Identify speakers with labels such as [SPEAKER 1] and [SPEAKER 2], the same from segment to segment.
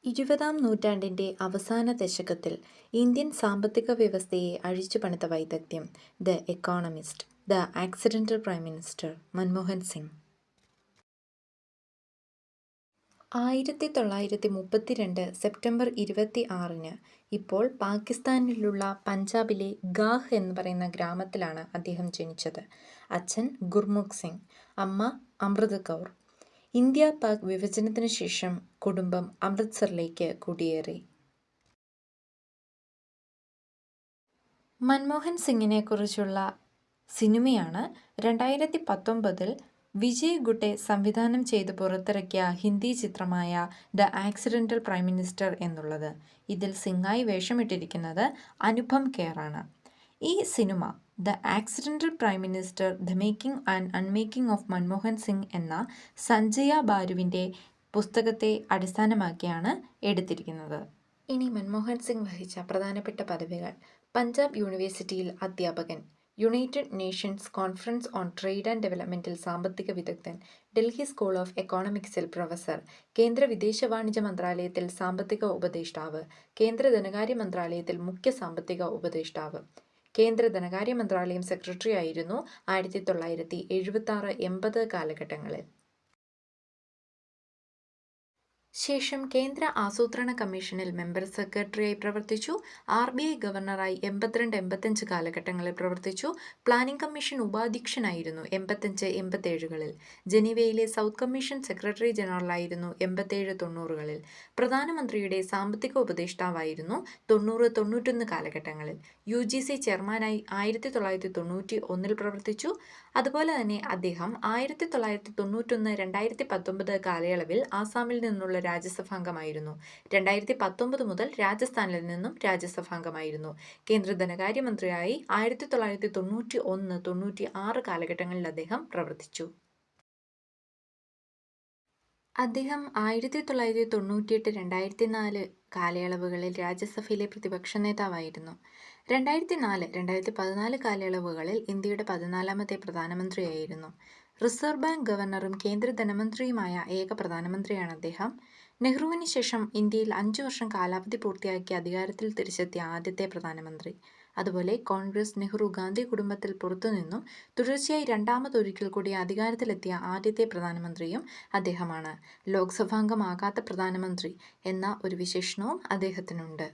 [SPEAKER 1] ഇരുപതാം നൂറ്റാണ്ടിൻ്റെ അവസാന ദശകത്തിൽ ഇന്ത്യൻ സാമ്പത്തിക വ്യവസ്ഥയെ അഴിച്ചുപണിത വൈദഗ്ധ്യം. The economist. The accidental prime minister Manmohan Singh. 1932 September 26 ഇപ്പോൾ പാകിസ്ഥാനിലുള്ള പഞ്ചാബിലെ ഗാഹ് എന്ന് പറയുന്ന ഗ്രാമത്തിലാണ് അദ്ദേഹം ജനിച്ചത്. അച്ഛൻ ഗുർമുഖ് സിംഗ്, അമ്മ അമൃത് കൗർ. ഇന്ത്യ പാക് വിഭജനത്തിന് ശേഷം കുടുംബം അമൃത്സറിലേക്ക് കുടിയേറി. മൻമോഹൻ സിംഗിനെ കുറിച്ചുള്ള സിനിമയാണ് 2019 വിജയ് ഗുട്ടെ സംവിധാനം ചെയ്ത് പുറത്തിറക്കിയ ഹിന്ദി ചിത്രമായ ദ ആക്സിഡൻ്റൽ പ്രൈം മിനിസ്റ്റർ എന്നുള്ളത്. ഇതിൽ സിംഗായി വേഷമിട്ടിരിക്കുന്നത് അനുപം ഖേറാണ്. ഈ cinema the accidental prime minister the making and unmaking of Manmohan Singh എന്ന സഞ്ജയ ബാരുവിൻ്റെ പുസ്തകത്തെ അടിസ്ഥാനമാക്കിയാണ് എടുത്തിരിക്കുന്നത്. ഇനി മൻമോഹൻ സിംഗ് വഹിച്ച പ്രധാനപ്പെട്ട പദവികൾ: പഞ്ചാബ് യൂണിവേഴ്സിറ്റിയിൽ അധ്യാപകൻ, united nations conference on trade and ഡെവലപ്മെൻറ്റിൽ സാമ്പത്തിക വിദഗ്ധൻ, ഡൽഹി സ്കൂൾ ഓഫ് എക്കോണമിക്സിൽ പ്രൊഫസർ, കേന്ദ്ര വിദേശ വാണിജ്യ മന്ത്രാലയത്തിൽ സാമ്പത്തിക ഉപദേഷ്ടാവ്, കേന്ദ്ര ധനകാര്യ മന്ത്രാലയത്തിൽ മുഖ്യ സാമ്പത്തിക ഉപദേഷ്ടാവ്. കേന്ദ്ര ധനകാര്യ മന്ത്രാലയം സെക്രട്ടറി ആയിരുന്നു 1976-80 കാലഘട്ടങ്ങളിൽ. ശേഷം കേന്ദ്ര ആസൂത്രണ കമ്മീഷനിൽ മെമ്പർ സെക്രട്ടറിയായി പ്രവർത്തിച്ചു. RBI ഗവർണറായി 82-85 കാലഘട്ടങ്ങളിൽ പ്രവർത്തിച്ചു. പ്ലാനിംഗ് കമ്മീഷൻ ഉപാധ്യക്ഷനായിരുന്നു 85-87കളിൽ. ജനീവയിലെ സൗത്ത് കമ്മീഷൻ സെക്രട്ടറി ജനറലായിരുന്നു 87-90കളിൽ. പ്രധാനമന്ത്രിയുടെ സാമ്പത്തിക ഉപദേഷ്ടാവായിരുന്നു 90-91 കാലഘട്ടങ്ങളിൽ. UGC ചെയർമാനായി 1991 പ്രവർത്തിച്ചു. അതുപോലെ തന്നെ അദ്ദേഹം 1991-2019 കാലയളവിൽ ആസാമിൽ നിന്നുള്ള രാജ്യസഭാംഗമായിരുന്നു. 2019 മുതൽ രാജസ്ഥാനിൽ നിന്നും രാജ്യസഭാംഗമായിരുന്നു. കേന്ദ്ര ധനകാര്യമന്ത്രിയായി 1991-96 കാലഘട്ടങ്ങളിൽ അദ്ദേഹം പ്രവർത്തിച്ചു. അദ്ദേഹം 1998-2004 കാലയളവുകളിൽ രാജ്യസഭയിലെ പ്രതിപക്ഷ നേതാവായിരുന്നു. 2004-2014 കാലയളവുകളിൽ ഇന്ത്യയുടെ 14ാമത്തെ പ്രധാനമന്ത്രിയായിരുന്നു. റിസർവ് ബാങ്ക് ഗവർണറും കേന്ദ്ര ധനമന്ത്രിയുമായ ഏക പ്രധാനമന്ത്രിയാണ് അദ്ദേഹം. നെഹ്റുവിന് ശേഷം ഇന്ത്യയിൽ 5 വർഷം കാലാവധി പൂർത്തിയാക്കി അധികാരത്തിൽ തിരിച്ചെത്തിയ ആദ്യത്തെ പ്രധാനമന്ത്രി. അതുപോലെ കോൺഗ്രസ്, നെഹ്റു, ഗാന്ധി കുടുംബത്തിൽ പുറത്തുനിന്നും തുടർച്ചയായി രണ്ടാമതൊരിക്കൽ കൂടി അധികാരത്തിലെത്തിയ ആദ്യത്തെ പ്രധാനമന്ത്രിയും അദ്ദേഹമാണ്. ലോക്സഭാംഗമാകാത്ത പ്രധാനമന്ത്രി എന്ന ഒരു വിശേഷണവും അദ്ദേഹത്തിനുണ്ട്.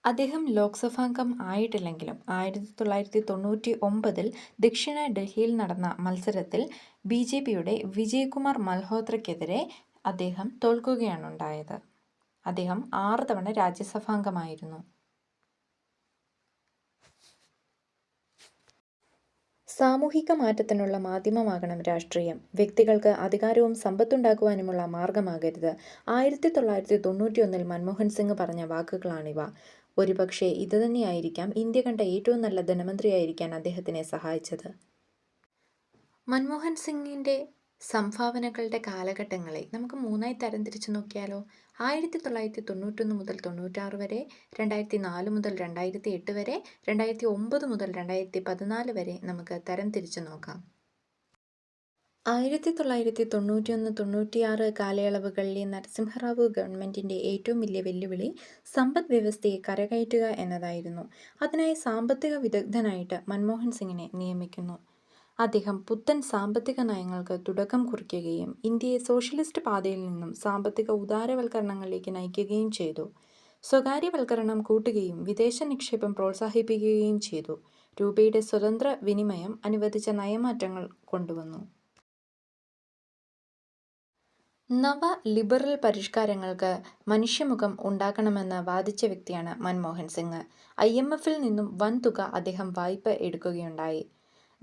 [SPEAKER 1] അദ്ദേഹം ലോക്സഭാംഗം ആയിട്ടില്ലെങ്കിലും 1999 ദക്ഷിണ ഡൽഹിയിൽ നടന്ന മത്സരത്തിൽ BJPയുടെ വിജയ് കുമാർ മൽഹോത്രയ്ക്കെതിരെ അദ്ദേഹം തോൽക്കുകയാണുണ്ടായത്. അദ്ദേഹം 6 തവണ രാജ്യസഭാംഗമായിരുന്നു. സാമൂഹിക മാറ്റത്തിനുള്ള മാധ്യമമാകണം രാഷ്ട്രീയം. വ്യക്തികൾക്ക് അധികാരവും സമ്പത്തുണ്ടാക്കുവാനുമുള്ള മാർഗമാകരുത്. 1991 മൻമോഹൻ സിംഗ് പറഞ്ഞ വാക്കുകളാണിവ. ഒരുപക്ഷേ ഇതുതന്നെയായിരിക്കാം ഇന്ത്യ കണ്ട ഏറ്റവും നല്ല ധനമന്ത്രിയായിരിക്കാൻ അദ്ദേഹത്തിനെ സഹായിച്ചത്. മൻമോഹൻ സിംഗിൻ്റെ സംഭാവനകളുടെ കാലഘട്ടങ്ങളെ നമുക്ക് 3ആയി തരംതിരിച്ചു നോക്കിയാലോ? 1991 മുതൽ 96 വരെ, 2004 മുതൽ 2008 വരെ, 2009 മുതൽ 2014 വരെ നമുക്ക് തരംതിരിച്ചു നോക്കാം. 1991-96 കാലയളവുകളിലെ നരസിംഹറാവു ഗവൺമെൻറ്റിൻ്റെ ഏറ്റവും വലിയ വെല്ലുവിളി സമ്പദ് വ്യവസ്ഥയെ കരകയറ്റുക എന്നതായിരുന്നു. അതിനായി സാമ്പത്തിക വിദഗ്ധനായിട്ട് മൻമോഹൻ സിംഗിനെ നിയമിക്കുന്നു. അദ്ദേഹം പുത്തൻ സാമ്പത്തിക നയങ്ങൾക്ക് തുടക്കം കുറിക്കുകയും ഇന്ത്യയെ സോഷ്യലിസ്റ്റ് പാതയിൽ നിന്നും സാമ്പത്തിക ഉദാരവൽക്കരണങ്ങളിലേക്ക് നയിക്കുകയും ചെയ്തു. സ്വകാര്യവൽക്കരണം കൂട്ടുകയും വിദേശ നിക്ഷേപം പ്രോത്സാഹിപ്പിക്കുകയും ചെയ്തു. രൂപയുടെ സ്വതന്ത്ര വിനിമയം അനുവദിച്ച നയമാറ്റങ്ങൾ കൊണ്ടുവന്നു. നവ ലിബറൽ പരിഷ്കാരങ്ങൾക്ക് മനുഷ്യമുഖം ഉണ്ടാക്കണമെന്ന് വാദിച്ച വ്യക്തിയാണ് മൻമോഹൻ സിംഗ്. IMFൽ നിന്നും വൻ തുക അദ്ദേഹം വായ്പ എടുക്കുകയുണ്ടായി.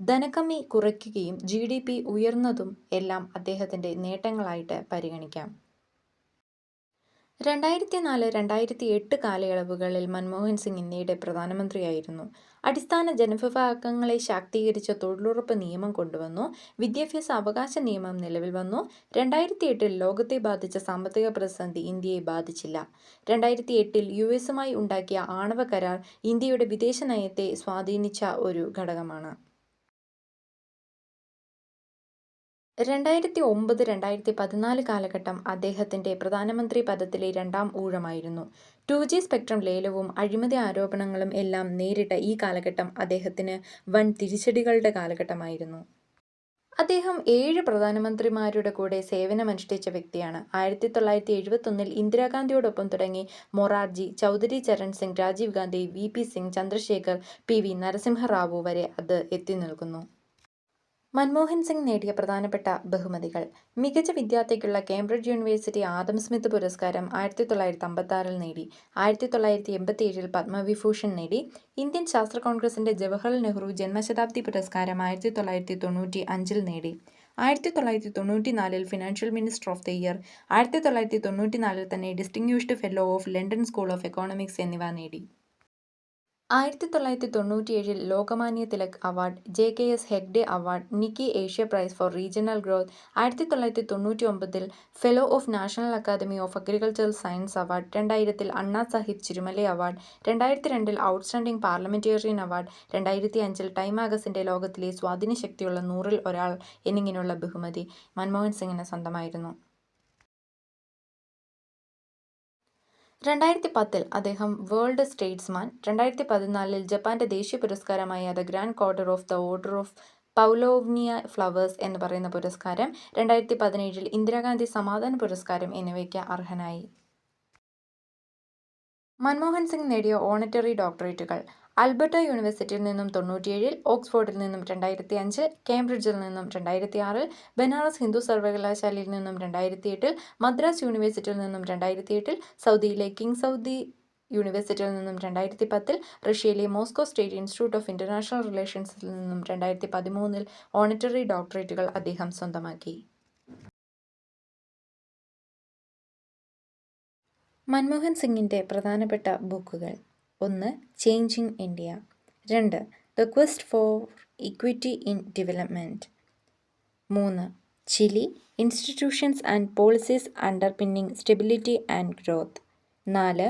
[SPEAKER 1] ധനകമ്മി കുറയ്ക്കുകയും GDP ഉയർന്നതും എല്ലാം അദ്ദേഹത്തിൻ്റെ നേട്ടങ്ങളായിട്ട് പരിഗണിക്കാം. 2004-2008 കാലയളവുകളിൽ മൻമോഹൻ സിംഗ് ഇന്ത്യയുടെ പ്രധാനമന്ത്രിയായിരുന്നു. അടിസ്ഥാന ജനവിഭാഗങ്ങളെ ശാക്തീകരിച്ച തൊഴിലുറപ്പ് നിയമം കൊണ്ടുവന്നു. വിദ്യാഭ്യാസ അവകാശ നിയമം നിലവിൽ വന്നു. 2008 ലോകത്തെ ബാധിച്ച സാമ്പത്തിക പ്രതിസന്ധി ഇന്ത്യയെ ബാധിച്ചില്ല. 2008 US-മായി ഉണ്ടാക്കിയ ആണവ കരാർ ഇന്ത്യയുടെ വിദേശ നയത്തെ സ്വാധീനിച്ച ഒരു ഘടകമാണ്. 2009-2014 കാലഘട്ടം അദ്ദേഹത്തിന്റെ പ്രധാനമന്ത്രി പദത്തിലെ രണ്ടാം ഊഴമായിരുന്നു. 2G സ്പെക്ട്രം ലേലവും അഴിമതി ആരോപണങ്ങളും എല്ലാം നേരിട്ട ഈ കാലഘട്ടം അദ്ദേഹത്തിന് വൻ തിരിച്ചടികളുടെ കാലഘട്ടമായിരുന്നു. അദ്ദേഹം 7 പ്രധാനമന്ത്രിമാരുടെ കൂടെ സേവനമനുഷ്ഠിച്ച വ്യക്തിയാണ്. 1971-ൽ ഇന്ദിരാഗാന്ധിയോടൊപ്പം തുടങ്ങി മൊറാർജി, ചൗധരി ചരൺ സിംഗ്, രാജീവ് ഗാന്ധി, VP സിംഗ്, ചന്ദ്രശേഖർ, PV നരസിംഹറാവു വരെ അത് എത്തിനിൽക്കുന്നു. മൻമോഹൻ സിംഗ് നേടിയ പ്രധാനപ്പെട്ട ബഹുമതികൾ: മികച്ച വിദ്യാർത്ഥിക്കുള്ള കേംബ്രിഡ്ജ് യൂണിവേഴ്സിറ്റി ആദം സ്മിത്ത് പുരസ്കാരം 1956-ൽ നേടി. 1987-ൽ പത്മവിഭൂഷൺ നേടി. ഇന്ത്യൻ ശാസ്ത്ര കോൺഗ്രസിന്റെ ജവഹർലാൽ നെഹ്റു ജന്മശതാബ്ദി പുരസ്കാരം 1995-ൽ നേടി. 1994-ൽ financial minister of the year, 1994-ൽ തന്നെ distinguished fellow of London school of economics എന്നിവ നേടി. 1997-ൽ Lokmanya Tilak award, JKS Hegde award, Nikkei Asia prize for regional growth, 1999-ൽ fellow of national academy of agricultural science award, 2000-ൽ അണ്ണാ സാഹിബ് ചിരുമലൈ അവാർഡ്, 2002-ൽ ഔട്ട്സ്റ്റാൻഡിംഗ് പാർലമെന്റേറിയൻ അവാർഡ്, 2005-ൽ Time മാഗസിന്റെ ലോകത്തിലെ സ്വാധീനശക്തിയുള്ള 100-ൽ ഒരാൾ എന്നിങ്ങനെയുള്ള ബഹുമതി മൻമോഹൻ സിംഗിന് സ്വന്തമായിരുന്നു. 2010-ൽ അദ്ദേഹം വേൾഡ് സ്റ്റേറ്റ്സ്മാൻ, 2014-ൽ ജപ്പാന്റെ ദേശീയ പുരസ്കാരമായ the grand cordon of the order of Paulownia flowers എന്ന് പറയുന്ന പുരസ്കാരം, 2017-ൽ ഇന്ദിരാഗാന്ധി സമാധാന പുരസ്കാരം എന്നിവയ്ക്ക് അർഹനായി. മൻമോഹൻ സിംഗ് നേടിയ ഓണററി ഡോക്ടറേറ്റുകൾ: ആൽബർട്ട യൂണിവേഴ്സിറ്റിയിൽ നിന്നും 97-ൽ, ഓക്സ്ഫോർഡിൽ നിന്നും 2005, കേംബ്രിഡ്ജിൽ നിന്നും 2006, ബനാറസ് ഹിന്ദു സർവകലാശാലയിൽ നിന്നും 2008, മദ്രാസ് യൂണിവേഴ്സിറ്റിയിൽ നിന്നും 2008, സൗദിയിലെ കിങ് സൗദി യൂണിവേഴ്സിറ്റിയിൽ നിന്നും 2010-ൽ, റഷ്യയിലെ Moscow state institute of international റിലേഷൻസിൽ നിന്നും 2013-ൽ ഓണററി ഡോക്ടറേറ്റുകൾ അദ്ദേഹം സ്വന്തമാക്കി. മൻമോഹൻ സിംഗിന്റെ പ്രധാനപ്പെട്ട ബുക്കുകൾ: 1. Changing India, 2. The quest for equity in development, 3. Chile, institutions and policies underpinning stability and growth, 4.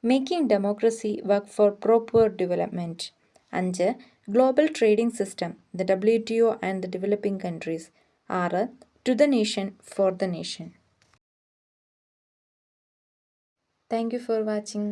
[SPEAKER 1] Making democracy work for proper development, 5. Global trading system, the WTO and the developing countries, 6. To the nation for the nation. Thank you for watching.